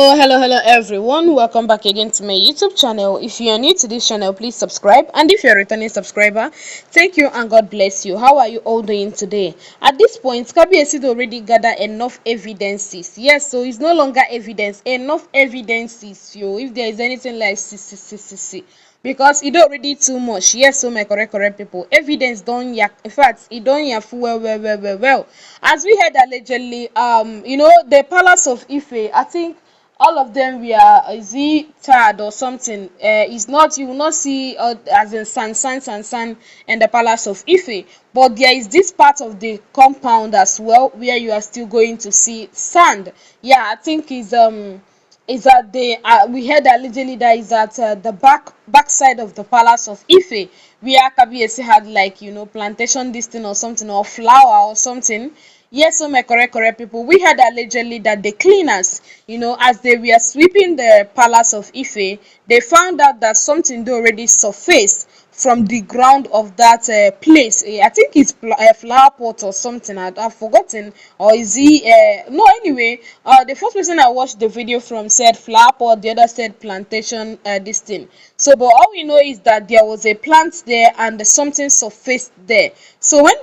Hello everyone. Welcome back again to my YouTube channel. If you are new to this channel, please subscribe, and if you're a returning subscriber, thank you and God bless you. How are you all doing today? At this point, Kabiyesi already gathered enough evidences. Yes, so it's no longer evidence, enough evidences. If there is anything like see, because it already too much. Yes, so my correct people, evidence don't yak. In fact, it don't yak well. As we heard allegedly, the palace of Ife, I think all of them were tired or something. It's not, you will not see as in san and the palace of Ife, but there is this part of the compound as well where you are still going to see sand. Yeah, I think is that they we heard allegedly that is at the back side of the palace of Ife, where Kabiyesi had, like, plantation this thing or something, or flower or something. Yes, so my correct people, we heard allegedly that the cleaners, as they were sweeping the palace of Ife, they found out that something they already surfaced from the ground of that place. I think it's a flower pot or something. I've forgotten. Or is he? No, anyway, the first person I watched the video from said flower pot, the other said plantation. This thing. So, but all we know is that there was a plant there and something surfaced there. So when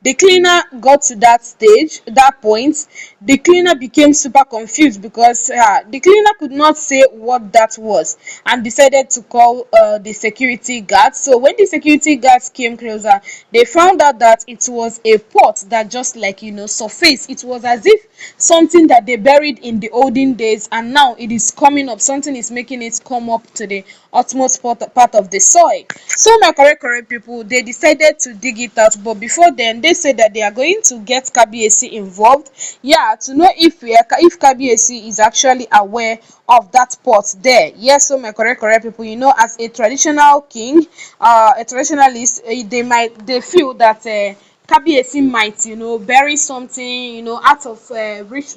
the cleaner got to that point, the cleaner became super confused because the cleaner could not say what that was, and decided to call the security guards. So when the security guards came closer, they found out that it was a pot that just, like, surfaced. It was as if something that they buried in the olden days, and now it is coming up. Something is making it come up to the utmost part of the soil. So my correct people, they decided to dig it out, but before then they said that they are going to get Kabiyesi involved, to know if Kabiyesi is actually aware of that pot there. Yes, so my correct people, as a traditional king, a traditionalist, they feel that Kabiyesi might, bury something, out of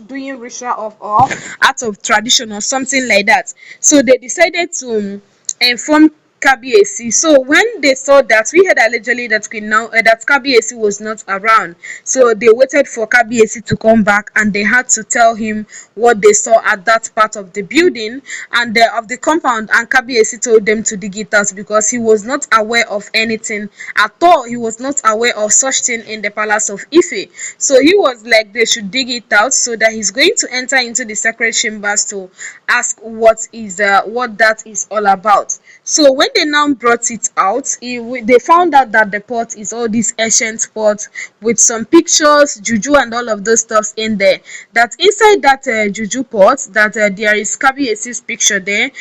doing ritual of, or out of tradition or something like that. So they decided to inform Kabiyesi. So when they saw that, we had allegedly that that Kabiyesi was not around, so they waited for Kabiyesi to come back, and they had to tell him what they saw at that part of the building and of the compound. And Kabiyesi told them to dig it out because he was not aware of anything at all. He was not aware of such thing in the palace of Ife. So he was like, they should dig it out, so that he's going to enter into the sacred chambers to ask what that is all about. So when they now brought it out, they found out that the pot is all this ancient pot with some pictures, juju, and all of those stuffs in there. That inside that juju pot, that there is Kabiyesi's picture there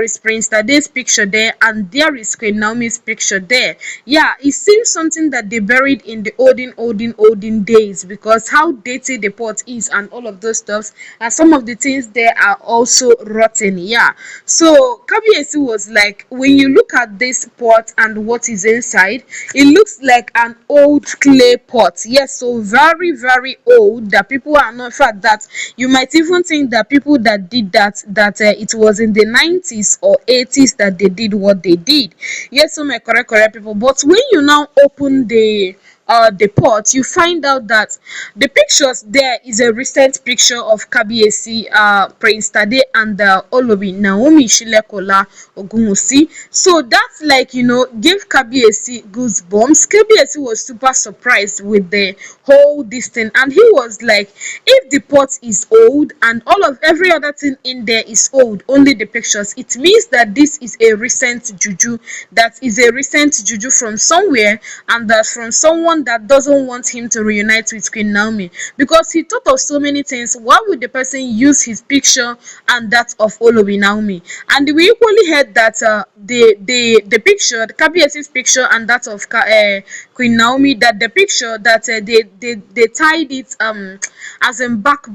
is Prince Tade's picture there, and there is Queen Naomi's picture there. Yeah, it seems something that they buried in the olden days, because how dated the pot is and all of those stuffs, and some of the things there are also rotten. Yeah, so Kabiyesi was like, when you look at this pot and what is inside, it looks like an old clay pot. Yes, so very old, that people are not, in fact, that you might even think that people that did that it was in the 90s or 80s that they did what they did. Yes, so my correct people, but when you now open the pot, you find out that the pictures there is a recent picture of Kabiyesi, Prince Tade, and Olori Naomi Shilekunola Ogunwusi. So that's, like, gave Kabiyesi goosebumps. Kabiyesi was super surprised with the whole this thing, and he was like, if the pot is old and every other thing in there is old, only the pictures, it means that this is a recent juju, that is a recent juju from somewhere, and that from someone that doesn't want him to reunite with Queen Naomi, because he thought of so many things. Why would the person use his picture and that of Olori Naomi? And we equally heard that the picture, the Kabiyesi's picture and that of Queen Naomi, that the picture that they tied it as in back.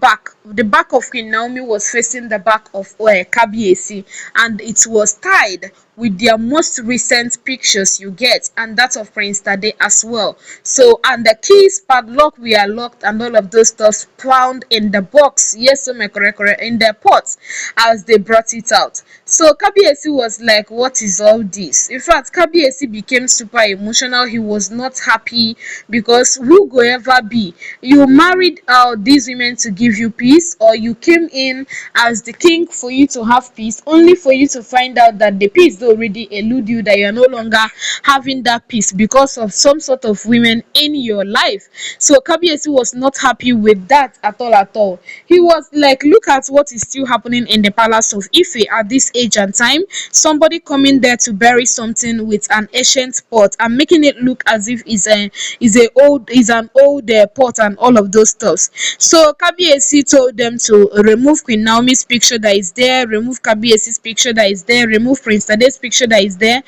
The back of Queen Naomi was facing the back of Kabiyesi, and it was tied with their most recent pictures you get, and that of Prince Tade as well. So, and the keys, padlock were locked, and all of those stuff found in the box. Yes, so my correct, in the pot as they brought it out. So Kabiyesi was like, what is all this? In fact, Kabiyesi became super emotional. He was not happy because who go ever be? You married these women to give you peace, or you came in as the king for you to have peace, only for you to find out that the peace already elude you, that you're no longer having that peace because of some sort of women in your life. So Kabiyesi was not happy with that at all at all. He was like, look at what is still happening in the palace of Ife at this age and time. Somebody coming there to bury something with an ancient pot and making it look as if is an old pot and all of those stuffs. So Kabiyesi told them to remove Queen Naomi's picture that is there, remove Kabiyesi's picture that is there, remove Prince Tade's picture that is there,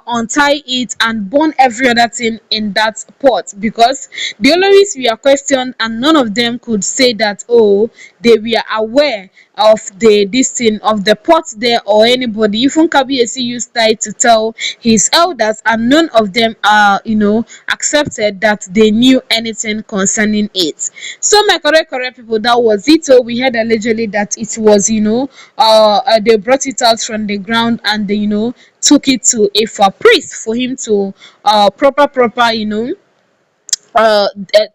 untie it and burn every other thing in that pot, because the Oloris were questioned and none of them could say that, oh, they were aware of this thing of the pot there or anybody. Even Kabiyesi used that to tell his elders, and none of them accepted that they knew anything concerning it. So my correct people, that was it. So we heard allegedly that it was they brought it out from the ground and they took it to a for priest for him to proper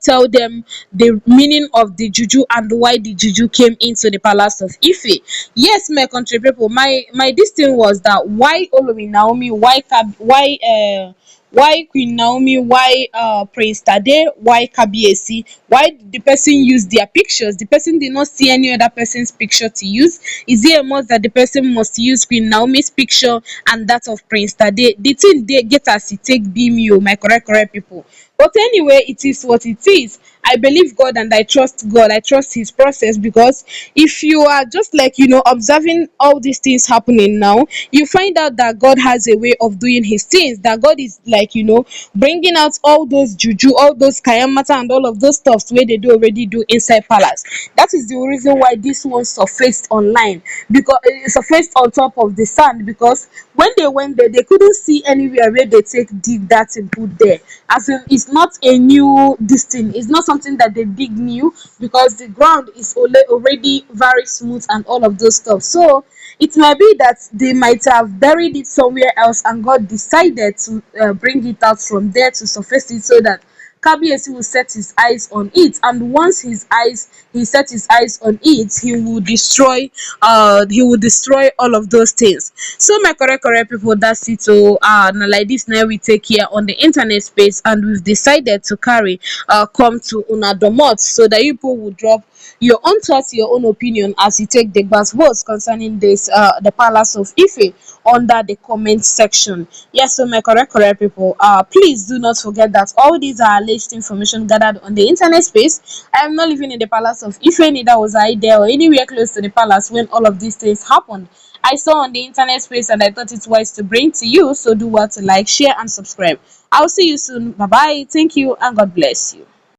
tell them the meaning of the juju and why the juju came into the palace of Ife. Yes, my country people, my this thing was that why Olori Naomi, why Queen Naomi, why Prince Tade, why Kabiyesi, why did the person use their pictures? The person did not see any other person's picture to use. Is it a must that the person must use Queen Naomi's picture and that of Prince Tade? The thing they get as it take beam you, my correct people. But anyway, it is what it is. I believe God and I trust God. I trust His process, because if you are just like observing all these things happening now, you find out that God has a way of doing His things. That God is like bringing out all those juju, all those kayamata, and all of those stuffs where they do already do inside palace. That is the reason why this one surfaced online, because it surfaced on top of the sand. Because when they went there, they couldn't see anywhere where they take dig that and put there. As in, it's not a new this thing. It's not something that they dig new, because the ground is already very smooth and all of those stuff. So it might be that they might have buried it somewhere else, and God decided to bring it out from there to surface it, so that Kabiyesi will set his eyes on it, and once he set his eyes on it, he will destroy all of those things. So my correct people, that's it. So now like this, now we take here on the internet space, and we've decided to carry come to una domot, so that you people will drop your own thoughts, your own opinion as you take the bus votes concerning this the palace of Ife under the comment section. Yes, so my correct people, please do not forget that all these are alleged information gathered on the internet space. I am not living in the palace of Ife, neither was I there or anywhere close to the palace when all of these things happened. I saw on the internet space and I thought it's wise to bring to you, so do what to like, share and subscribe. I'll see you soon. Bye bye, thank you, and God bless you.